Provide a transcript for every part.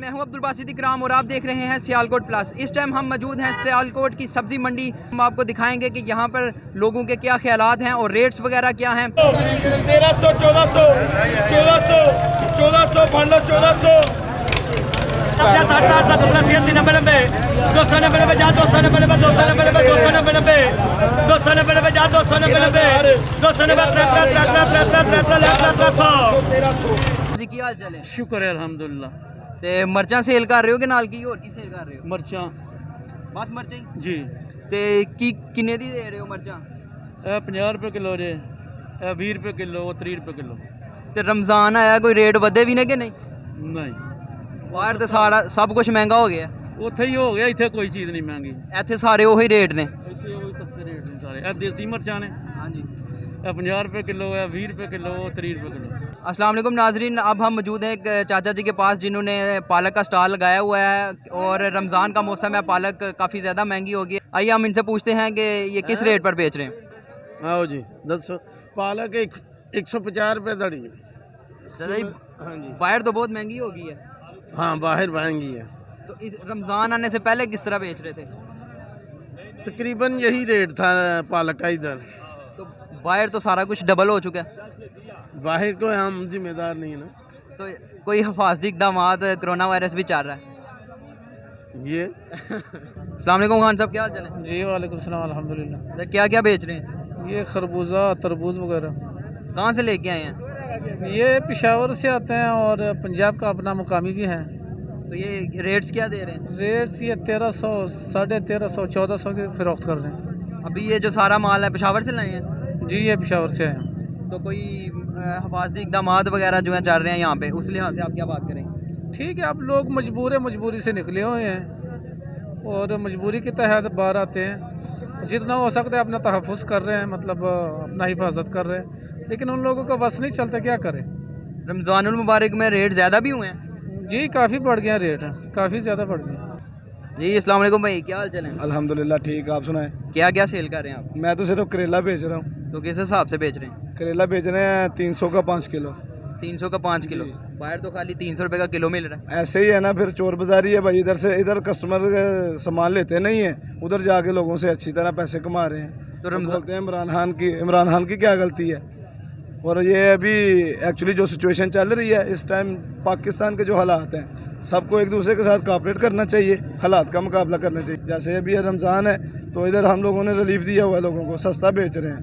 मैं हूं अब्दुल बासित इकराम और आप देख रहे हैं सियालकोट प्लस। इस टाइम हम मौजूद हैं सियालकोट की सब्जी मंडी। हम आपको दिखाएंगे कि यहाँ पर लोगों के क्या ख्यालात हैं और रेट्स वगैरह क्या हैं। 1300 1400 1400 1400 फंड 1400 अपना 60 60 70 80 90 90 290 90 जा 290 90 290 90 290 90 290 90 जा 290 90 290 जी की हाल चाल है? शुक्र है अल्हम्दुलिल्लाह। ते मर्चां सेल कर रहे हो कि नाल की होर की सेल कर रहे हो? मर्चां बस मर्चां ही। जी ते की किन्ने दी दे रहे हो मर्चां? 50 रुपए किलो जे 20 रुपए किलो 30 रुपए किलो। ते रमज़ान आया कोई रेट वधे भी ने कि नहीं? नहीं बाहर तो सारा सब कुछ महंगा हो गया। ਉੱਥੇ ਹੀ ਹੋ ਗਿਆ, ਇੱਥੇ ਕੋਈ ਚੀਜ਼ ਨਹੀਂ ਮਹਿੰਗੀ। ਇੱਥੇ ਸਾਰੇ ਉਹੀ ਰੇਟ ਨੇ। ਇੱਥੇ ਉਹੀ ਸਸਤੇ ਰੇਟ ਨੇ ਸਾਰੇ। ਇਹ ਦੇਸੀ ਮਿਰਚਾਂ ਨੇ, हाँ जी। ਇਹ 50 रुपए किलो है, 20 रुपए किलो, 30 रुपए किलो। अस्सलाम वालेकुम नाजरीन, अब हम मौजूद हैं एक चाचा जी के पास जिन्होंने पालक का स्टॉल लगाया हुआ है और रमज़ान का मौसम है, पालक काफ़ी ज़्यादा महंगी होगी। आइए हम इनसे पूछते हैं कि ये किस रेट पर बेच रहे हैं। आओ जी दसो। पालक 150 रुपये दड़ी है। दादा जी हाँ जी, बाहर तो बहुत महंगी होगी है, हाँ बाहर महंगी है। तो इस रमज़ान आने से पहले किस तरह बेच रहे थे? तकरीबन यही रेट था पालक का इधर। तो बाहर तो सारा कुछ डबल हो चुका है, बाहर को हम जिम्मेदार नहीं है ना। तो कोई हिफाजती इक़दाम, कोरोना वायरस भी चल रहा है। ये अस्सलाम वालेकुम खान साहब, क्या हाल चाल है? जी वालेकुम सलाम अल्हम्दुलिल्लाह। तो क्या क्या बेच रहे हैं? ये खरबूजा तरबूज वगैरह कहाँ से लेके आए हैं? ये पेशावर से आते हैं और पंजाब का अपना मुकामी भी है। तो ये रेट्स क्या दे रहे हैं? रेट्स ये 1300 1350 1400 की फरोख्त कर रहे हैं। अभी ये जो सारा माल है पेशावर से लाए हैं? जी ये पेशावर से आए हैं। तो कोई हिफाजती इक़दाम वगैरह जो हैं चल रहे हैं यहाँ पे, उस लिहाज से आप क्या बात करेंगे? ठीक है, अब लोग मजबूर है, मजबूरी से निकले हुए हैं और मजबूरी के तहत बाहर आते हैं। जितना हो सकता है अपना तहफ़्फ़ुज़ कर रहे हैं, मतलब अपना हिफाजत कर रहे हैं, लेकिन उन लोगों का बस नहीं चलता, क्या करें। रमज़ानुल मुबारक में रेट ज़्यादा भी हुए हैं? जी काफ़ी बढ़ गया रेट, काफ़ी ज़्यादा बढ़ गया। जी अस्सलाम वालेकुम भाई, क्या हाल चाल है? अल्हम्दुलिल्लाह ठीक, आप सुनाए। क्या क्या सेल कर रहे हैं आप? मैं तो सिर्फ करेला बेच रहा हूँ। तो किस हिसाब से बेच रहे हैं? करेला बेच रहे हैं 300 का 5 किलो। 300 का 5 किलो? बाहर तो खाली 300 रुपये का किलो मिल रहा है। ऐसे ही है ना, फिर चोर बाजारी है भाई। इधर कस्टमर सामान लेते नहीं है, उधर जाके लोगों से अच्छी तरह पैसे कमा रहे हैं। तो बोलते हैं इमरान खान की क्या गलती है। और ये अभी एक्चुअली जो सिचुएशन चल रही है इस टाइम, पाकिस्तान के जो हालात हैं, सबको एक दूसरे के साथ कोऑपरेट करना चाहिए, हालात का मुकाबला करना चाहिए। जैसे अभी रमज़ान है तो इधर हम लोगों ने रिलीफ दिया हुआ है, लोगों को सस्ता बेच रहे हैं।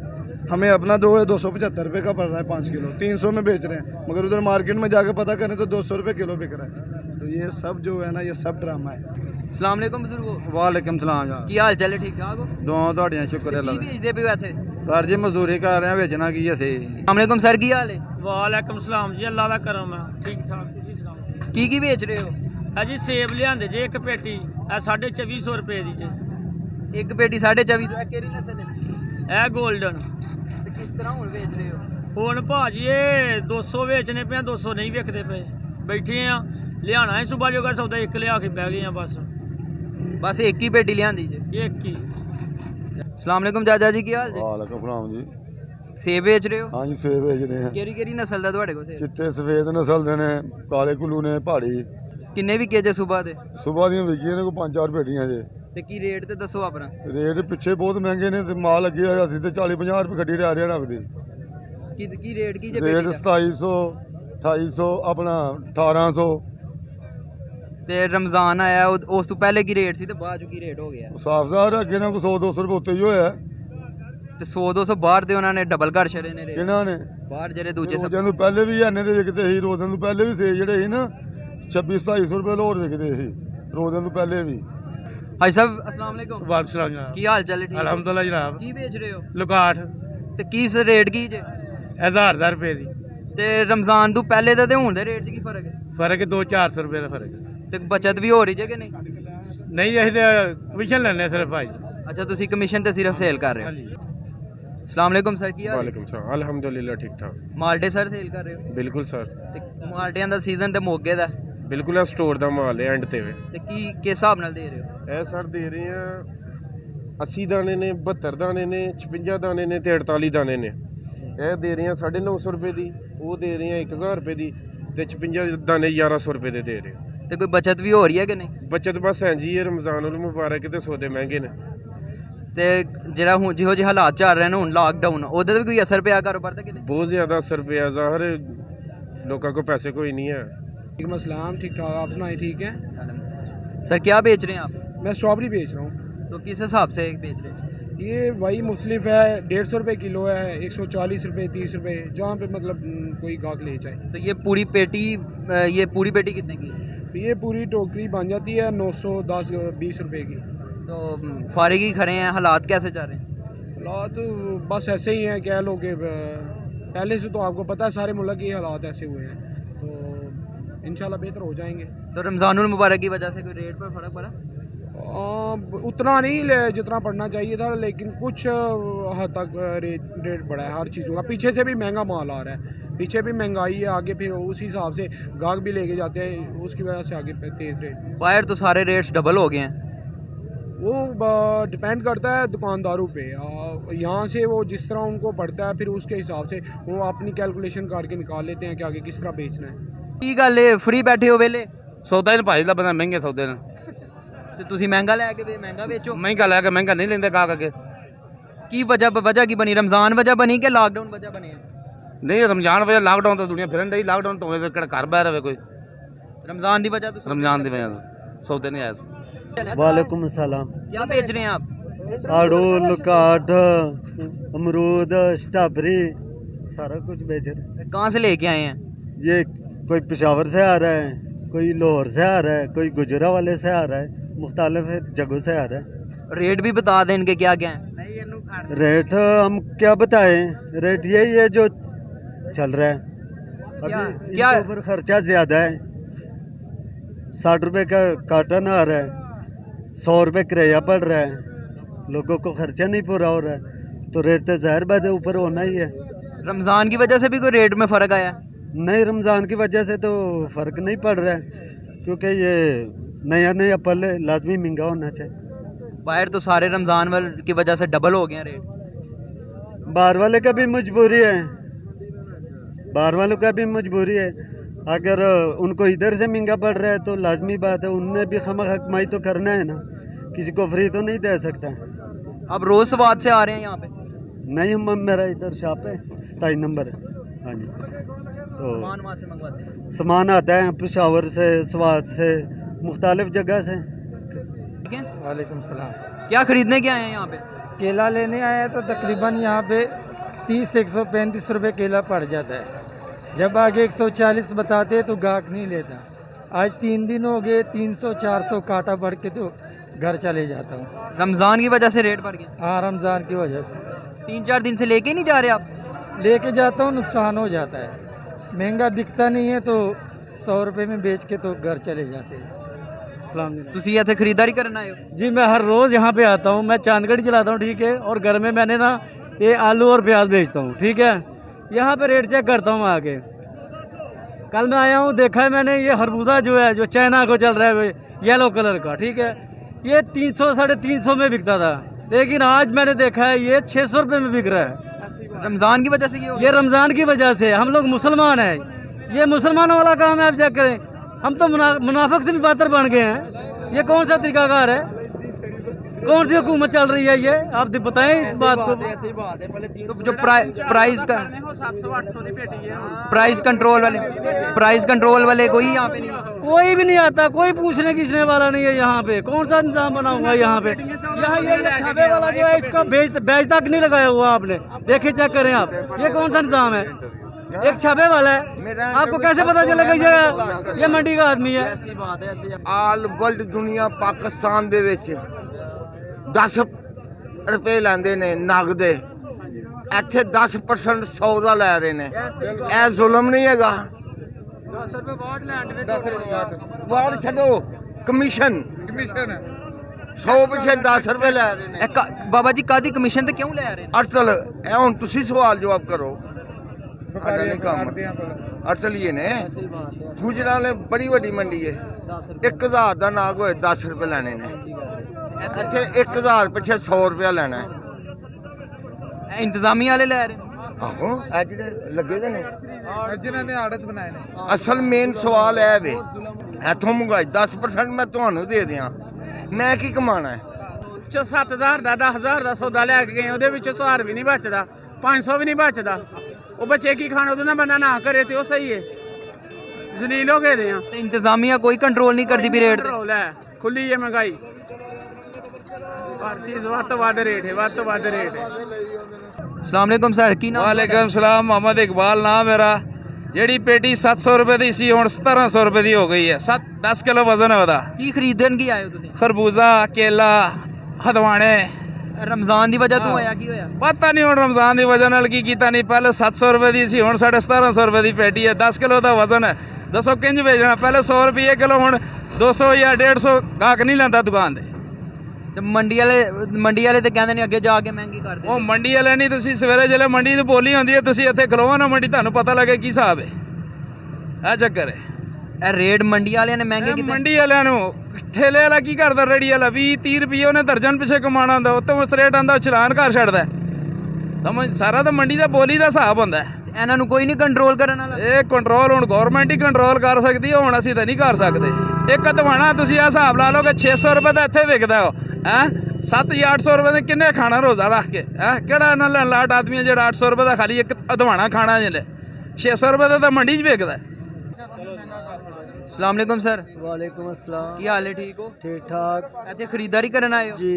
हमें अपना 275 रुपये का पड़ रहा है 5 किलो, 300 में बेच रहे हैं, मगर उधर मार्केट में जाकर पता करें तो 200 रुपये किलो बिक रहा है। तो ये सब जो है ना, ये सब ड्रामा है। अस्सलाम वालेकुम बुजुर्गो, वालेकुम सलाम। की हाल चाल है? ठीक ठाक हो? दोनों ਤੁਹਾਡੀਆਂ ਸ਼ੁਕਰ ਹੈ की ਅੱਲਾਹ ਦਾ। बेचते पे थे? ਸਰ ਜੀ ਮਜ਼ਦੂਰੀ ਕਰ ਰਹੇ ਆ, ਵੇਚਣਾ ਕੀ ਅਸੀਂ। अस्सलाम वालेकुम सर, की हाल है? वालेकुम सलाम जी, अल्लाह दा करम है, ठीक ठाक। तुसीं सुनाओ। की बेच रहे हो? है जी सेब लियांदे जे एक पेटी, 2450 रुपए दी जे। एक पेटी 2450? केरी नस्ल है? ए गोल्डन। तो किस तरह हुण बेच रहे हो? ਹੁਣ ਭਾਜੀ ਇਹ 200 ਵੇਚਨੇ ਪਿਆ, 200 ਨਹੀਂ ਵਿਕਦੇ ਪਏ। ਬੈਠੇ ਆ, ਲਿਆਣਾ ਹੈ ਸੁਬਾ ਜੋਗਾ ਸੌਦਾ, ਇੱਕ ਲਿਆ ਕੇ ਬਹਿ ਗਏ ਆ ਬਸ। बस एक ही पेटी लिया दीजिए। ਇੱਕ ਹੀ। अस्सलाम वालेकुम चाचा जी, की हाल जी? वालेकुम सलाम जी। सेब बेच रहे हो? हाँ जी सेब बेच रहे हैं। केरी केरी नस्ल दा ਤੁਹਾਡੇ ਕੋਲ सेब? चिट्टे सफेद नस्ल दे ने, काले कुल्लू ने, पहाड़ी। किन्ने भी केजे सुबह दे? सुबह दी विकी ने को 5-4 पेटियां जे। ते की रेट ते दसो अपना। रेट पिछे बहुत महंगे ने, ते माल लगे होए असि ते 40-50 रुपए खड्डी आ रहे रखदे। की रेट की जे रेट पेटी दा? 2700 2800 अपना 1800। ते रमजान आया उस तो पहले की रेट सी ते बाद की रेट हो गया? साफ साफ अगे ना 100-200 रुपए उत्ते ही होया। ते 100-200 बाहर दे उन्होंने डबल कर छड़े ने रेट। किन्हां ने? बाहर जेरे दूजे सब। रोजां तो पहले भी एने दे विकदे ही, रोजां तो पहले भी से जेड़े ही ना 2600-2700 रुपए लोड विकदे ही, रोजां तो पहले भी। हाजी साहब अस्सलाम वालेकुम। वालेकुम सलाम जनाब। की हाल चाल है? ठीक? अल्हम्दुलिल्लाह जनाब। की बेच रहे हो? लुकाठ ते किस रेट की जे? 1000 रुपए दी। ते रमजान तो पहले दा ते हुण दे रेट च की फर्क है? फर्क 200-400 रुपए का फर्क। ते बचत भी हो रही है कि नहीं? नहीं ਅਸੀਂ ਤੇ ਕਮਿਸ਼ਨ ਲੈਣੇ ਸਿਰਫ ਭਾਈ। अच्छा तुसी कमीशन ते सिर्फ सेल कर रहे हो? अस्सलाम वालेकुम सर, की हाल है? वालेकुम सलाम, अल्हम्दुलिल्लाह ठीक ठाक। माल्टे सर सेल कर रहे हो? बिल्कुल सर, ते माल्टियां दा सीजन ते मोगे दा बिल्कुल स्टोर दा माल है एंड ते वे। ते की किस हिसाब नाल दे रहे हो? ਇਹ ਸਰ ਦੇ ਰਹੇ ਆ 80 ਦਾਣੇ ਨੇ, 72 ਦਾਣੇ ਨੇ, 56 ਦਾਣੇ ਨੇ ਤੇ 48 ਦਾਣੇ ਨੇ। ਇਹ ਦੇ ਰਹੇ ਆ 950 ਰੁਪਏ ਦੀ, ਉਹ ਦੇ ਰਹੇ ਆ 1000 ਰੁਪਏ ਦੀ ਤੇ 56 ਦਾਣੇ 1100 ਰੁਪਏ ਦੇ ਰਹੇ ਆ। ਤੇ ਕੋਈ ਬਚਤ ਵੀ ਹੋ ਰਹੀ ਹੈ ਕਿ ਨਹੀਂ? ਬਚਤ ਬਸ ਹੈ ਜੀ, ਇਹ ਰਮਜ਼ਾਨ ਮੁਬਾਰਕ ਤੇ ਸੌਦੇ ਮਹਿੰਗੇ ਨੇ। ਤੇ ਜਿਹੜਾ ਹੁਣ ਜਿਹੋ ਜਿਹੇ ਹਾਲਾਤ ਚੱਲ ਰਹੇ ਨੇ ਹੁਣ ਲਾਕਡਾਊਨ, ਉਹਦੇ ਤੇ ਵੀ ਕੋਈ ਅਸਰ ਪਿਆ ਕਾਰੋਬਾਰ ਤੇ ਕਿ ਨਹੀਂ? ਬਹੁਤ ਜ਼ਿਆਦਾ ਅਸਰ ਪਿਆ ਜ਼ਾਹਰ, ਲੋਕਾਂ ਕੋਲ पैसे कोई नहीं है। वालेकुम अस्सलाम, ठीक ठाक, आप सुनाए ठीक है? सर क्या बेच रहे हैं आप? मैं स्ट्रॉबेरी बेच रहा हूँ। तो किस हिसाब से बेच रहे हैं? ये वही मुख्तलिफ है, 150 रुपये किलो है, 140 रुपये, 30 रुपये, जहाँ पे मतलब कोई गाहक ले जाए। तो ये पूरी पेटी कितने की है? ये पूरी टोकरी बन जाती है 910 20 रुपये की। तो फारिग ही खड़े हैं, हालात कैसे चल रहे हैं? हालात बस ऐसे ही हैं, क्या लोग पहले से तो आपको पता है सारे मुल्क के हालात ऐसे हुए हैं, तो इंशाल्लाह बेहतर हो जाएंगे। तो रमज़ानुल मुबारक की वजह से कोई रेट पर फ़र्क पड़ा? उतना नहीं जितना पड़ना चाहिए था, लेकिन कुछ हद तक रेट बढ़ा है हर चीज़ों का। पीछे से भी महंगा माल आ रहा है, पीछे भी महंगाई है, आगे फिर उस हिसाब से गाहक भी लेके जाते हैं, उसकी वजह से आगे तेज़ रेट। बाहर तो सारे रेट्स डबल हो गए हैं। वो डिपेंड करता है दुकानदारों पे, यहाँ से वो जिस तरह उनको पड़ता है फिर उसके हिसाब से वो अपनी कैलकुलेशन करके निकाल लेते हैं कि आगे किस तरह बेचना है। ਕੀ ਗੱਲ ਏ, ਫ੍ਰੀ ਬੈਠੇ ਹੋ ਵੇਲੇ ਸੌਦਾ ਹੀ ਭਾਈ ਲੱਭਦਾ, ਮਹਿੰਗੇ ਸੌਦੇ ਨੇ। ਤੇ ਤੁਸੀਂ ਮਹਿੰਗਾ ਲੈ ਕੇ ਮਹਿੰਗਾ ਵੇਚੋ। ਮਹਿੰਗਾ ਲੈ ਕੇ ਮਹਿੰਗਾ ਨਹੀਂ ਲੈਂਦੇ ਗਾਹਕ ਅੱਗੇ। ਕੀ ਵਜ੍ਹਾ ਕੀ ਬਣੀ? ਰਮਜ਼ਾਨ ਵਜ੍ਹਾ ਬਣੀ ਕਿ ਲਾਕਡਾਊਨ ਵਜ੍ਹਾ ਬਣੀ? ਨਹੀਂ ਰਮਜ਼ਾਨ ਵਜ੍ਹਾ ਲਾਕਡਾਊਨ ਤੋਂ ਦੁਨੀਆ ਫਿਰਨ ਡਈ, ਲਾਕਡਾਊਨ ਤੋਂ ਹੋਵੇ ਕਿਹੜਾ ਘਰ ਬਹਿ ਰਵੇ ਕੋਈ। रमजान की वजह तो रमजान ਦੀ ਵਜ੍ਹਾ ਤੋਂ ਸੌਦੇ ਨਹੀਂ ਆਏ। वालेकुम सलाम। क्या बेच रहे हैं आप? आड़ू, काठ, अमरूद, स्ट्रॉबेरी, सारा कुछ बेच रहे। कहाँ से लेके आए हैं? ये कोई पेशावर से आ रहा है, कोई लाहौर से आ रहा है, कोई गुजरा वाले से आ रहा है, मुख्तलिफ जगहों से आ रहा है। रेट भी बता दें इनके क्या क्या हैं? रेट हम क्या बताएं, रेट यही है जो चल रहा है अभी। क्या इनके ऊपर खर्चा ज़्यादा है, 60 रुपये का कार्टन आ रहा है, 100 रुपये किराया पड़ रहा है, लोगों को खर्चा नहीं पूरा हो रहा है, तो रेट तो ज़ाहिर बात है ऊपर होना ही है। रमज़ान की वजह से भी कोई रेट में फ़र्क आया? नहीं, रमज़ान की वजह से तो फ़र्क नहीं पड़ रहा है, क्योंकि ये नया पल लाजमी महंगा होना चाहिए। बाहर तो सारे रमज़ान की वजह से डबल हो गए हैं रेट। बाहर वाले का भी मजबूरी है, बाहर वालों का भी मजबूरी है। अगर उनको इधर से महंगा पड़ रहा है तो लाजमी बात है उनने भी खमा कमाई तो करना है ना, किसी को फ्री तो नहीं दे सकता। अब रोज़ स्वाद से आ रहे हैं यहाँ पे? नहीं, हम मेरा इधर शॉप है 27 नंबर है। हाँ जी, तो सामान वहाँ से मंगवाते हैं? सामान आता है पेशावर से, स्वाद से, मुख्तलिफ जगह से। ठीक है। वालेकुम सलाम। क्या खरीदने के आए हैं यहाँ पे? केला लेने आया तो तकरीबन यहाँ पे 30-135 रुपये केला पड़ जाता है। जब आगे 140 बताते तो गाहक नहीं लेता। आज 3 दिन हो गए, 300-400 काटा बढ़ के तो घर चले जाता हूँ। रमज़ान की वजह से रेट बढ़ गया? हाँ, रमज़ान की वजह से 3-4 दिन से लेके नहीं जा रहे आप? लेके जाता हूँ, नुकसान हो जाता है, महंगा बिकता नहीं है तो 100 रुपये में बेच के तो घर चले जाते हैं। तुसी यहाँ खरीदारी करना आए हो? जी, मैं हर रोज़ यहाँ पे आता हूँ, मैं चांदगढ़ी चलाता हूँ, ठीक है, और घर में मैंने ना ये आलू और प्याज बेचता हूँ, ठीक है। यहाँ पे रेट चेक करता हूँ आके। कल मैं आया हूँ, देखा है मैंने ये खरबूजा जो है, जो चाइना को चल रहा है येलो कलर का, ठीक है, ये 300-350 में बिकता था, लेकिन आज मैंने देखा है ये 600 रुपये में बिक रहा है। रमज़ान की वजह से ये रमज़ान की वजह से। हम लोग मुसलमान हैं, ये मुसलमानों वाला काम है। आप चेक करें, हम तो मुनाफिक से भी बेहतर बन गए हैं। ये कौन सा तरीकाकार है? कौन सी हुकूमत चल रही है ये? आप बताएं इस बात को। तो जो प्राइस कंट्रोल वाले कोई यहाँ पे नहीं? कोई भी नहीं आता, कोई पूछने खींचने वाला नहीं है यहाँ पे। कौन सा निजाम बना हुआ है यहाँ पे? यहाँ ये छापे वाला जो है इसका बेच तक नहीं लगाया हुआ आपने, देखिए चेक करें आप, ये कौन सा निजाम है? एक छापे वाला है, आपको कैसे पता चलेगा ये मंडी का आदमी है? ਆਲ ਵਰਲਡ ਦੁਨੀਆ ਪਾਕਿਸਤਾਨ ਦੇ ਵਿੱਚ 10 ਰੁਪਏ ਲੈਂਦੇ ਨੇ ਨਗਦ, ਇੱਥੇ 10% 100 ਦਾ ਲੈ ਰਹੇ ਨੇ। ਇਹ ਜ਼ੁਲਮ ਨਹੀਂ ਹੈਗਾ? 10 रुपये वाट लैंड में, 10 रुपये ਵਾਰ ਛੱਡੋ, ਕਮਿਸ਼ਨ 100 ਪਿੱਛੇ 10 ਰੁਪਏ ਲੈ ਰਹੇ ਨੇ। बाबा जी कादी कमीशन ते क्यों ले रहे हैं? ਅਟਲ ਇਹ ਹੁਣ ਤੁਸੀਂ ਸਵਾਲ ਜਵਾਬ ਕਰੋ। ਅਟਲ ਹੀ ਨੇ ਗੁਜਰਾਂ ਵਾਲੇ ਬੜੀ ਵੱਡੀ ਮੰਡੀ ਹੈ, 1000 ਦਾ ਨਾਗ ਹੋਏ 10 ਰੁਪਏ ਲੈਣੇ ਨੇ, ਇੱਥੇ 1000 ਪਿੱਛੇ 100 ਰੁਪਇਆ ਲੈਣਾ ਹੈ। इंतजामिया वाले ले रहे हैं? ਆਹੋ ਇਹ ਜਿਹੜੇ ਲੱਗੇ ਦੇ ਨੇ जिन्होंने आड़त बनाए ने। ਅਸਲ ਮੇਨ ਸਵਾਲ ਇਹ ਵੇ ਇੱਥੋਂ ਮਹਿੰਗਾਈ 10% ਮੈਂ ਤੁਹਾਨੂੰ ਦੇ ਦਿਆਂ, ਮੈਂ ਕੀ ਕਮਾਣਾ ਹੈ? 7,000 ਦਾ 10,000 ਦਾ ਸੌਦਾ ਲੈ ਕੇ ਗਏ, ਉਹਦੇ ਵਿੱਚੋਂ 1000 ਵੀ ਨਹੀਂ ਬਚਦਾ, 500 ਵੀ ਨਹੀਂ ਬਚਦਾ। ਉਹ ਬੱਚੇ ਕੀ ਖਾਣ, ਉਹਦੇ ਨਾਲ ਬੰਦਾ ਨਾ ਕਰੇ ਤੇ ਉਹ ਸਹੀ ਹੈ। ਜ਼ਲੀਲ ਹੋ ਗਏ ਦੇ ਆ। ਤੇ ਇੰਤਜ਼ਾमिया कोई कंट्रोल नहीं करती भी रेट ਕੰਟਰੋਲ ਹੈ, ਖੁੱਲੀ ਹੈ ਮਹਿੰਗਾਈ, ਹਰ ਚੀਜ਼ ਵੱਧ ਤੋਂ ਵੱਧ ਰੇਟ ਹੈ, ਵੱਧ ਤੋਂ ਵੱਧ ਰੇਟ ਹੈ। अस्सलाम वालेकुम सर की नाम ਵਾਲੇਕਮ ਸਲਾਮ, ਮੁਹੰਮਦ ਇਕਬਾਲ ਨਾਮ ਮੇਰਾ। ਜਿਹੜੀ ਪੇਟੀ 700 ਰੁਪਏ ਦੀ ਸੀ ਹੁਣ 1700 ਰੁਪਏ ਦੀ ਹੋ ਗਈ ਹੈ। 10 ਕਿਲੋ ਵਜ਼ਨ ਹੈ ਉਹਦਾ। की खरीदन की आए हो तुसीं? ਖਰਬੂਜ਼ਾ, ਕੇਲਾ, ਹਦਵਾਣੇ। रमजान की वजह तो होया की होया? ਪਤਾ ਨਹੀਂ ਹੁਣ ਰਮਜ਼ਾਨ ਦੀ ਵਜ੍ਹਾ ਨਾਲ ਕੀ ਕੀਤਾ ਨਹੀਂ। ਪਹਿਲੇ 700 ਰੁਪਏ ਦੀ ਸੀ, ਹੁਣ 1750 ਰੁਪਏ ਦੀ ਪੇਟੀ ਹੈ। 10 ਕਿਲੋ ਦਾ ਵਜ਼ਨ ਹੈ। ਦੱਸੋ ਕਿੰਜ ਵੇਚਣਾ? ਪਹਿਲੇ 100 ਰੁਪਏ ਕਿਲੋ, ਹੁਣ 200 ਜਾਂ 150 ਗਾਹਕ ਨਹੀਂ ਲੈਂਦਾ ਦੁਕਾਨ ਤੇ। ਤੇ ਮੰਡੀ ਵਾਲੇ ਤੇ ਕਹਿੰਦੇ ਨੇ ਅੱਗੇ ਜਾ ਕੇ ਮਹਿੰਗੀ ਕਰ ਦੇ। ਉਹ ਮੰਡੀ ਵਾਲੇ ਨਹੀਂ, ਤੁਸੀਂ ਸਵੇਰੇ ਜਿਹੜੇ ਮੰਡੀ ਦੀ ਬੋਲੀ ਹੁੰਦੀ ਹੈ, ਤੁਸੀਂ ਇੱਥੇ ਖਲੋਵੋ ਨਾ ਮੰਡੀ, ਤੁਹਾਨੂੰ ਪਤਾ ਲੱਗੇ ਕੀ ਹਿਸਾਬ ਹੈ। ਇਹ ਚੱਕਰ ਹੈ। ਇਹ ਰੇਟ ਮੰਡੀ ਵਾਲਿਆਂ ਨੇ ਮਹਿੰਗੇ ਕੀਤੇ। ਮੰਡੀ ਵਾਲਿਆਂ ਨੂੰ ਠੇਲੇ ਵਾਲਾ ਕੀ ਕਰਦਾ? ਰੇੜੀ ਵਾਲਾ 20-30 ਰੁਪਏ ਉਹਨੇ ਦਰਜਨ ਪਿੱਛੇ ਕਮਾਣਾ ਹੁੰਦਾ, ਉਹ ਤੋਂ ਸਟ੍ਰੇਟ ਆਂਦਾ ਚਲਾਨ ਘਰ ਛੱਡਦਾ। ਸਮਝ, ਸਾਰਾ ਤਾਂ ਮੰਡੀ ਦਾ ਬੋਲੀ ਦਾ ਹਿਸਾਬ ਹੁੰਦਾ। ਇਹਨਾਂ ਨੂੰ ਕੋਈ ਨਹੀਂ ਕੰਟਰੋਲ ਕਰਨ ਵਾਲਾ। ਇਹ ਕੰਟਰੋਲ ਹੁਣ ਗਵਰਨਮੈਂਟ ਹੀ ਕੰਟਰੋਲ ਕਰ ਸਕਦੀ ਹੈ, ਹੁਣ ਅਸੀਂ ਤਾਂ ਨਹੀਂ ਕਰ ਸਕਦੇ। ਇੱਕ ਦਵਾਣਾ ਤੁਸੀਂ ਇਹ ਹਿਸਾਬ ਲਾ ਲਓ ਕਿ 600 ਰੁਪਏ ਦਾ ਇੱਥੇ ਵਿਕਦਾ ਉਹ ਹੈ, 7 ਜਾਂ 800 ਰੁਪਏ ਦੇ ਕਿੰਨੇ ਖਾਣਾ ਰੋਜ਼ਾ ਰੱਖ ਕੇ ਹੈ? ਕਿਹੜਾ ਇਹਨਾਂ ਲਾਟ ਆਦਮੀ ਹੈ ਜਿਹੜਾ 800 ਰੁਪਏ ਦਾ ਖਾਲੀ ਇੱਕ ਦਵਾਣਾ ਖਾਣਾ ਜਿਹਨੇ 600 ਰੁਪਏ ਦਾ ਤਾਂ ਮੰਡੀ 'ਚ ਵਿਕਦਾ। अस्सलाम वालेकुम सर वालेकुम अस्सलाम। की हाल है? ठीक हो? ठीक ठाक ਇੱਥੇ ਖਰੀਦਦਾਰੀ ਕਰਨ ਆਏ ਹੋ जी।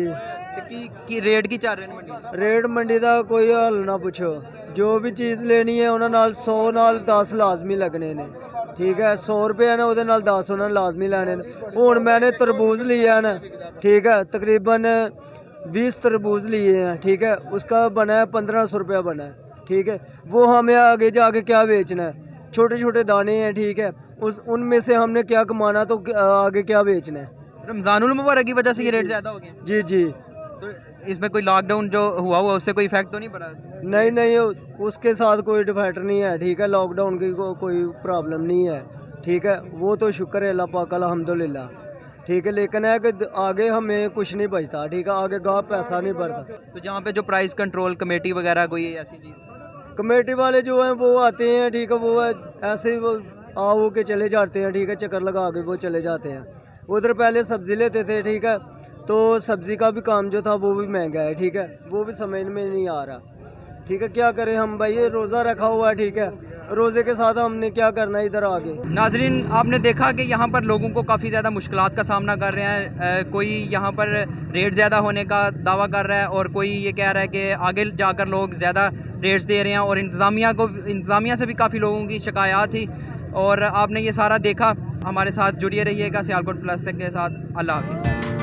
ਤੇ ਕੀ ਰੇਟ ਕੀ ਚੱਲ ਰਹੇ ਨੇ ਮੰਡੀ ਦੇ? ਰੇਟ ਮੰਡੀ ਦਾ ਕੋਈ ਹਾਲ ਨਾ ਪੁੱਛੋ, ਜੋ ਵੀ ਚੀਜ਼ ਲੈਣੀ ਹੈ ਉਹਨਾਂ ਨਾਲ 100 ਨਾਲ 10 ਲਾਜ਼ਮੀ ਲੱਗਣੇ ਨੇ। ਠੀਕ है, 100 रुपये ने ਉਹਦੇ ਨਾਲ 10 ਉਹਨਾਂ ਲਾਜ਼ਮੀ ਲੈਣੇ ਨੇ। ਹੁਣ मैंने तरबूज लिया है ना, ठीक है, तकरीबन 20 तरबूज लिए हैं। ठीक है, उसका बना है 1500 रुपया बना है। ठीक है, वो हमें आगे जाके क्या बेचना है? छोटे छोटे दाने हैं। ठीक है, उनमें से हमने क्या कमाना, तो आगे क्या बेचना है? रमजानुल मुबारक की वजह से ये रेट ज़्यादा हो गए? जी जी। तो इसमें कोई लॉकडाउन जो हुआ उससे कोई इफेक्ट तो नहीं पड़ा? नहीं, उसके साथ कोई डिफेक्ट नहीं है। ठीक है, लॉकडाउन की कोई प्रॉब्लम नहीं है। ठीक है, वो तो शुक्र है अल्लाह पाक, अल्हम्दुलिल्लाह। ठीक है, लेकिन है कि आगे हमें कुछ नहीं बचता। ठीक है, आगे गाँव पैसा नहीं बढ़ता। तो जहाँ पे जो प्राइस कंट्रोल कमेटी वगैरह कोई ऐसी चीज़? कमेटी वाले जो हैं वो आते हैं। ठीक है, वो ऐसे ही वो आओ के चले जाते हैं। ठीक है, चक्कर लगा के वो चले जाते हैं। उधर पहले सब्ज़ी लेते थे। ठीक है, तो सब्ज़ी का भी काम जो था वो भी महंगा है। ठीक है, वो भी समझ में नहीं आ रहा। ठीक है, क्या करें हम भाई, ये रोज़ा रखा हुआ है। ठीक है, रोज़े के साथ हमने क्या करना है इधर आगे। नाजरीन, आपने देखा कि यहाँ पर लोगों को काफ़ी ज़्यादा मुश्किलात का सामना कर रहे हैं। कोई यहाँ पर रेट ज़्यादा होने का दावा कर रहा है और कोई ये कह रहा है कि आगे जाकर लोग ज़्यादा रेट्स दे रहे हैं। और इंतज़ामिया से भी काफ़ी लोगों की शिकायत थी। और आपने ये सारा देखा। हमारे साथ जुड़िए रहिएगा सियालकोट प्लस के साथ। अल्लाह हाफिज़।